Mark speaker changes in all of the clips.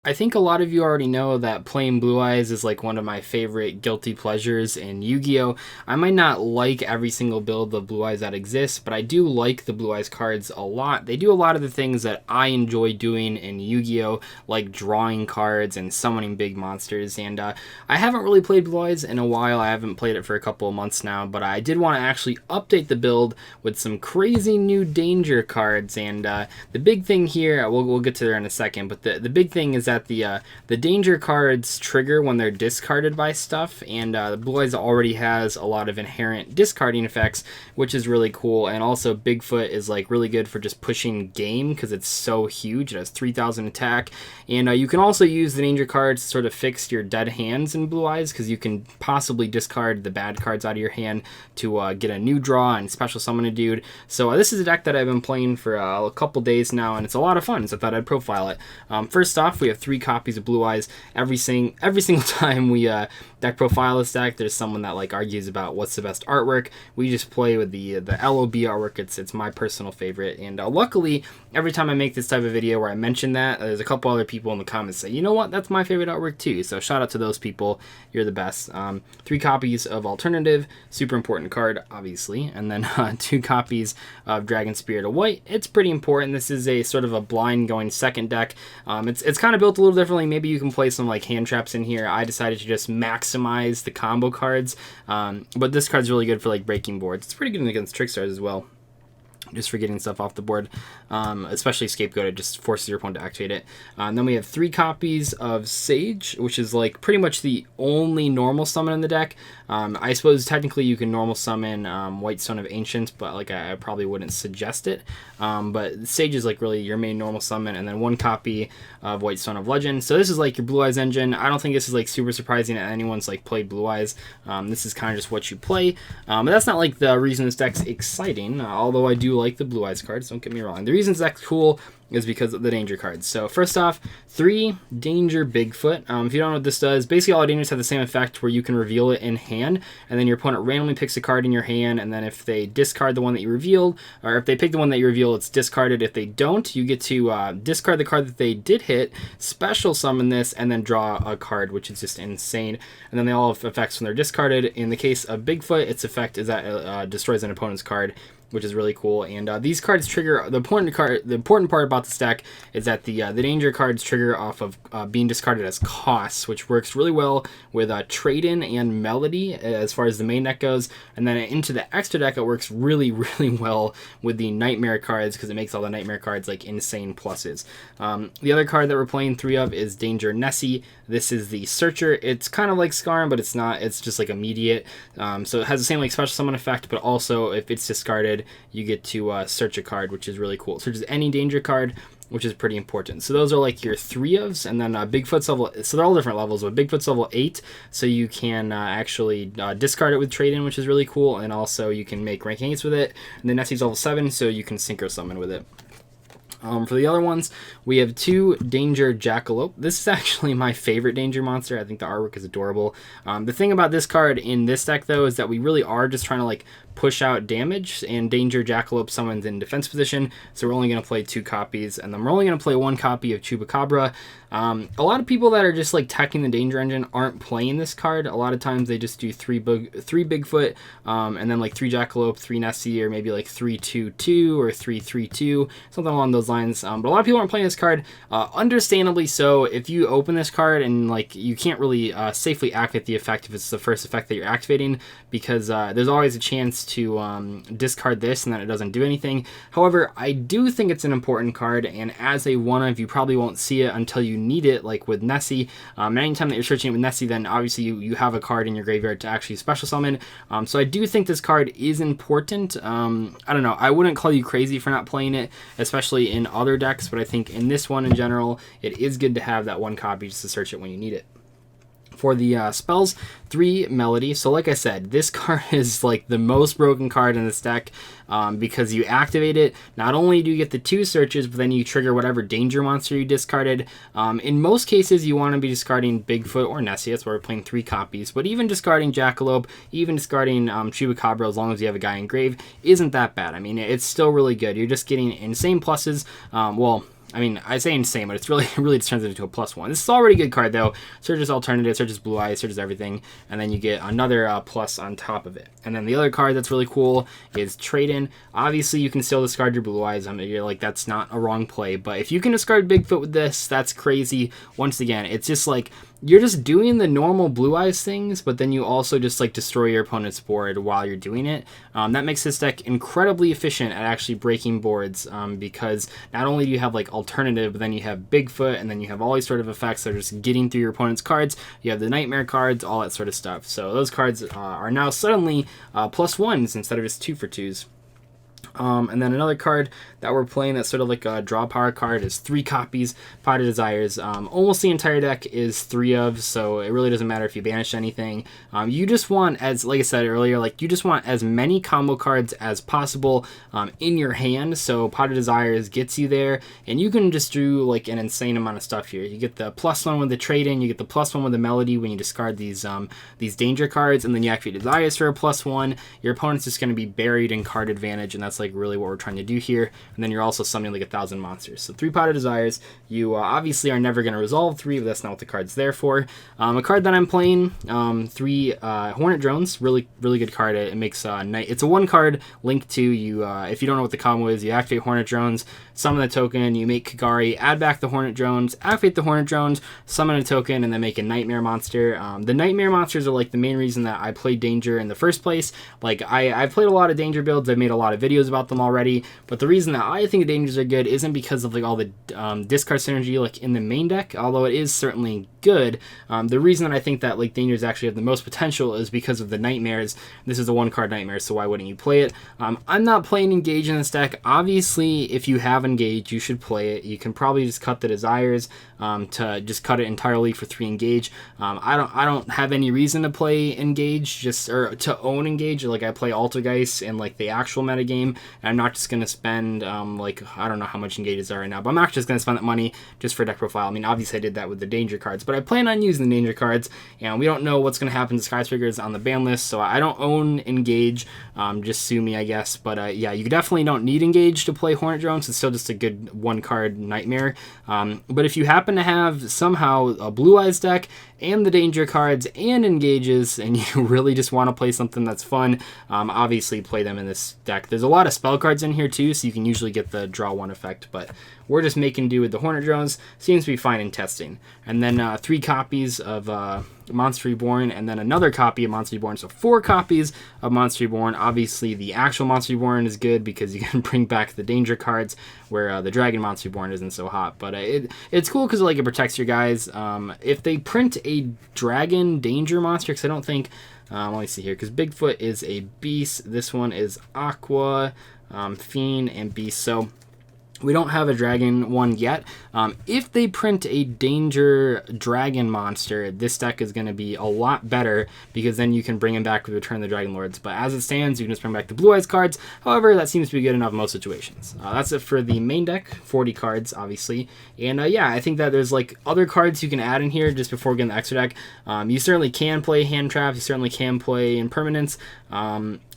Speaker 1: I think a lot of you already know that playing Blue Eyes is like one of my favorite guilty pleasures in Yu-Gi-Oh! I might not like every single build of Blue Eyes that exists, but I do like the Blue Eyes cards a lot. They do a lot of the things that I enjoy doing in Yu-Gi-Oh! Like drawing cards and summoning big monsters, and I haven't really played Blue Eyes in a while. I haven't played it for a couple of months now, but I did want to actually update the build with some crazy new danger cards, and the big thing here, we'll get to there in a second, but the big thing is that the danger cards trigger when they're discarded by stuff, and the Blue Eyes already has a lot of inherent discarding effects, which is really cool. And also Bigfoot is like really good for just pushing game because it's so huge. It has 3,000 attack, and you can also use the danger cards to sort of fix your dead hands in Blue Eyes, because you can possibly discard the bad cards out of your hand to get a new draw and special summon a dude. So this is a deck that I've been playing for a couple days now, and it's a lot of fun, so I thought I'd profile it. First off, we have 3 copies of Blue Eyes. Every single time we deck profile this deck, there's someone that like argues about what's the best artwork. We just play with the LOB artwork. It's my personal favorite, and luckily every time I make this type of video where I mention that, there's a couple other people in the comments say, you know what, that's my favorite artwork too. So shout out to those people. You're the best. 3 copies of Alternative, super important card, obviously, and then 2 copies of Dragon Spirit of White. It's pretty important. This is a sort of a blind going second deck. It's kind of built a little differently. Maybe you can play some like hand traps in here. I decided to just maximize the combo cards, but this card's really good for like breaking boards. It's pretty good against Trickstars as well, just for getting stuff off the board, especially Scapegoat. It just forces your opponent to activate it. And then we have 3 copies of Sage, which is like pretty much the only normal summon in the deck. I suppose technically you can normal summon White Stone of Ancients, but like I probably wouldn't suggest it. But Sage is like really your main normal summon, and then 1 copy of White Stone of Legend. So this is like your Blue Eyes engine. I don't think this is like super surprising that anyone's like played Blue Eyes. This is kind of just what you play, but that's not like the reason this deck's exciting, although I do like the Blue Eyes cards, don't get me wrong. The reason this deck's cool is because of the danger cards. So first off, 3 Danger Bigfoot. If you don't know what this does, basically all dangers have the same effect where you can reveal it in hand, and then your opponent randomly picks a card in your hand, and then if they discard the one that you revealed, or if they pick the one that you reveal, it's discarded. If they don't, you get to discard the card that they did hit, special summon this, and then draw a card, which is just insane. And then they all have effects when they're discarded. In the case of Bigfoot, its effect is that it destroys an opponent's card, which is really cool. And these cards trigger, the important part about this deck is that the danger cards trigger off of being discarded as costs, which works really well with Trade-In and Melody as far as the main deck goes. And then into the extra deck, it works really, really well with the Nightmare cards, because it makes all the Nightmare cards like insane pluses. The other card that we're playing 3 of is Danger Nessie. This is the Searcher. It's kind of like Skarn, but it's not. It's just like immediate. So it has the same like special summon effect, but also if it's discarded, you get to search a card, which is really cool. It searches any danger card, which is pretty important. So those are like your 3 ofs, and then Bigfoot's level, so they're all different levels, but Bigfoot's level 8, so you can actually discard it with Trade-In, which is really cool, and also you can make rank 8s with it. And then Nessie's level 7, so you can Synchro Summon with it. For the other ones, we have 2 Danger Jackalope. This is actually my favorite danger monster. I think the artwork is adorable. The thing about this card in this deck, though, is that we really are just trying to like push out damage, and Danger Jackalope summons in defense position, so we're only going to play 2 copies, and then we're only going to play 1 copy of Chupacabra. A lot of people that are just like teching the Danger Engine aren't playing this card. A lot of times they just do 3 Bigfoot, and then like 3 Jackalope, 3 Nessie, or maybe like 3-2-2 or 3-3-2, something along those lines. But a lot of people aren't playing this card, understandably so. If you open this card and like you can't really safely activate the effect if it's the first effect that you're activating, because there's always a chance to discard this and then it doesn't do anything. However, I do think it's an important card, and as a 1-of, you probably won't see it until you need it, like with Nessie. Anytime that you're searching it with Nessie, then obviously you have a card in your graveyard to actually special summon. So I do think this card is important. I don't know, I wouldn't call you crazy for not playing it, especially in other decks, but I think in this one in general, it is good to have that 1 copy just to search it when you need it. For the spells, 3 Melody. So like I said, this card is like the most broken card in this deck, because you activate it, not only do you get the 2 searches, but then you trigger whatever danger monster you discarded. In most cases, you want to be discarding Bigfoot or Nessie. That's why we're playing 3 copies. But even discarding Jackalope, even discarding Chupacabra, as long as you have a guy in grave, isn't that bad. I mean, it's still really good. You're just getting insane pluses. Well, I mean, I say insane, but it's really really just turns it into a +1. This is already a good card though. Searches alternative, searches blue eyes, searches everything, and then you get another plus on top of it. And then the other card that's really cool is Trade In. Obviously, you can still discard your blue eyes. I mean, you're like, that's not a wrong play, but if you can discard Bigfoot with this, that's crazy. Once again, it's just like you're just doing the normal blue eyes things, but then you also just like destroy your opponent's board while you're doing it. That makes this deck incredibly efficient at actually breaking boards, because not only do you have like alternative, but then you have Bigfoot, and then you have all these sort of effects that are just getting through your opponent's cards. You have the Nightmare cards, all that sort of stuff. So those cards are now suddenly +1s instead of just 2 for 2s. And then another card that we're playing that's sort of like a draw power card is 3 copies, Pot of Desires. Almost the entire deck is 3 of, so it really doesn't matter if you banish anything. You just want, as like I said earlier, like you just want as many combo cards as possible in your hand. So Pot of Desires gets you there, and you can just do like an insane amount of stuff here. You get the +1 with the Trade In, you get the +1 with the Melody when you discard these danger cards, and then you activate Desires for a +1. Your opponent's just going to be buried in card advantage, and that's like really what we're trying to do here. And then you're also summoning like 1,000 monsters. So 3 Pot of Desires. You obviously are never going to resolve 3, but that's not what the card's there for. A card that I'm playing, 3 Hornet Drones. Really good card. It makes it's a 1 card link to you. If you don't know what the combo is, you activate Hornet Drones, summon the token, you make Kagari, add back the Hornet Drones, activate the Hornet Drones, summon a token, and then make a Nightmare monster. The Nightmare monsters are like the main reason that I played Danger in the first place. Like I've played a lot of Danger builds. I've made a lot of videos about them already, but the reason that I think the Dangers are good isn't because of like all the discard synergy like in the main deck, although it is certainly good. The reason that I think that like Dangers actually have the most potential is because of the Nightmares. This is a 1 card Nightmare, so why wouldn't you play it? I'm not playing Engage in this deck. Obviously, if you have Engage, you should play it. You can probably just cut the Desires to just cut it entirely for 3 Engage. I don't have any reason to play Engage, or to own Engage. Like I play Altergeist in like the actual metagame, and I'm not just gonna spend like I don't know how much Engages are right now, but I'm not just gonna spend that money just for deck profile. I mean, obviously I did that with the Danger cards, but I plan on using the Danger cards, and we don't know what's gonna happen to Skyscrapers on the ban list, so I don't own Engage. Just sue me, I guess. But yeah, you definitely don't need Engage to play Hornet Drones. It's still just a good 1 card Nightmare. But if you happen to have somehow a Blue Eyes deck and the Danger cards and Engages, and you really just want to play something that's fun, obviously play them in this deck. There's a lot of spell cards in here too, so you can usually get the draw 1 effect, but we're just making do with the Hornet Drones. Seems to be fine in testing. And then 3 copies of Monster Reborn, and then another copy of Monster Reborn, so 4 copies of Monster Reborn. Obviously the actual Monster Reborn is good because you can bring back the Danger cards, where the Dragon Monster Reborn isn't so hot, but it's cool because like it protects your guys. If they print a Dragon Danger monster, because I don't think let me see here, because Bigfoot is a beast, this one is Aqua, Fiend, and Beast, so we don't have a dragon one yet. If they print a Danger Dragon monster, this deck is going to be a lot better, because then you can bring him back with Return of the Dragon Lords. But as it stands, you can just bring back the Blue Eyes cards. However, that seems to be good enough in most situations. That's it for the main deck, 40 cards, obviously. And yeah, I think that there's like other cards you can add in here just before getting the extra deck. You certainly can play Hand Traps, you certainly can play Impermanence.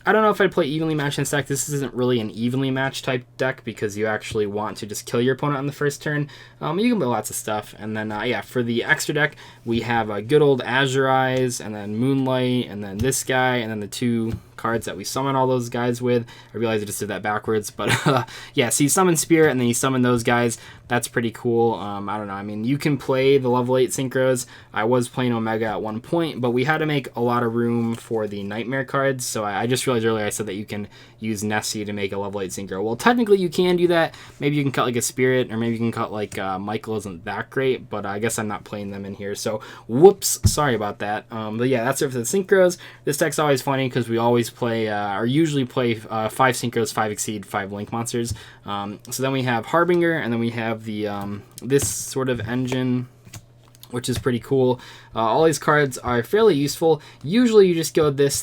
Speaker 1: I don't know if I'd play evenly matched in this deck. This isn't really an evenly matched type deck because you actually want to just kill your opponent on the first turn. You can play lots of stuff. And then, yeah, for the extra deck, we have a good old Azure Eyes, and then Moonlight, and then this guy, and then the 2 cards that we summon all those guys with. I realize I just did that backwards, but yeah, so you summon Spirit, and then you summon those guys. That's pretty cool. I don't know. I mean, you can play the level 8 Synchros. I was playing Omega at one point, but we had to make a lot of room for the Nightmare cards, so I just realized earlier I said that you can use Nessie to make a level 8 Synchro. Well, technically you can do that. Maybe you can cut like a Spirit, or maybe you can cut like Michael isn't that great, but I guess I'm not playing them in here, so whoops, sorry about that. But yeah, that's it for the Synchros. This deck's always funny because we always play, or usually play 5 Synchros, 5 Exceed, 5 Link monsters. So then we have Harbinger, and then we have the this sort of engine, which is pretty cool. All these cards are fairly useful. Usually you just go this,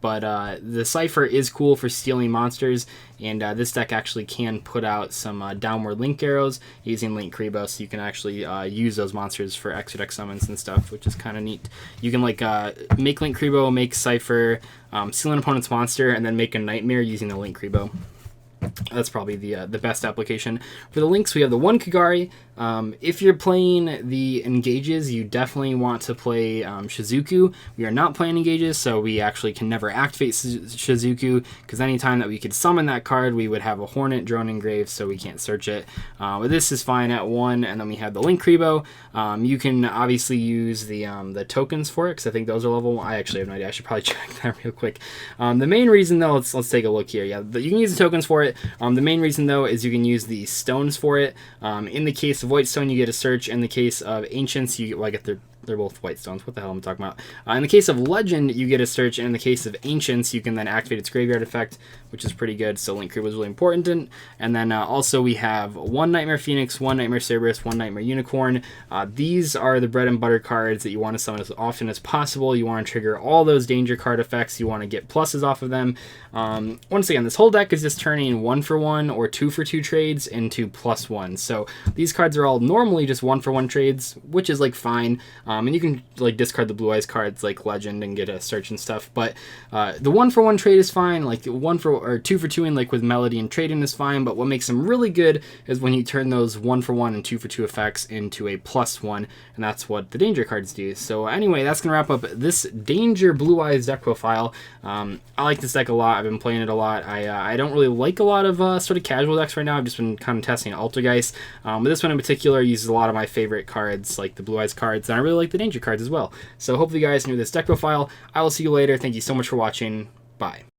Speaker 1: but the Cypher is cool for stealing monsters, and this deck actually can put out some downward Link arrows using Link Kribo, so you can actually use those monsters for extra deck summons and stuff, which is kind of neat. You can like make Link Kribo, make Cypher, steal an opponent's monster, and then make a Nightmare using the Link Kribo. That's probably the best application. For the links, we have the one Kagari. If you're playing the engages, you definitely want to play Shizuku. We are not playing engages, so we actually can never activate Shizuku, because anytime that we could summon that card, we would have a Hornet Drone engraved, so we can't search it. But this is fine at 1, and then we have the Link Kribo. You can obviously use the tokens for it, because I think those are level 1. I actually have no idea. I should probably check that real quick. The main reason, though, let's take a look here. Yeah, you can use the tokens for it. The main reason, though, is you can use the stones for it. In the case of White Stone, you get a search. In the case of Ancients, you get, well, I get they're both white stones. What the hell am I talking about? In the case of Legend, you get a search, and in the case of Ancients, you can then activate its graveyard effect, which is pretty good. So Link Kribo was really important. And then also we have 1 Nightmare Phoenix, 1 Nightmare Cerberus, 1 Nightmare Unicorn. These are the bread and butter cards that you want to summon as often as possible. You want to trigger all those danger card effects. You want to get pluses off of them. Once again, this whole deck is just turning 1-for-1 or 2-for-2 trades into +1. So these cards are all normally just 1-for-1 trades, which is like fine. And you can like discard the Blue Eyes cards like Legend and get a search and stuff. But the 1-for-1 trade is fine. Like 2-for-2ing like with Melody and Trading is fine. But what makes them really good is when you turn those 1-for-1 and 2-for-2 effects into a +1, and that's what the danger cards do. So anyway, that's gonna wrap up this Danger Blue Eyes deck profile. I like this deck a lot. I've been playing it a lot. I don't really like a lot of sort of casual decks right now. I've just been kind of testing Altergeist. But this one in particular uses a lot of my favorite cards, like the Blue Eyes cards, and I really like the danger cards as well. So hopefully you guys knew this deck profile. I will see you later. Thank you so much for watching. Bye.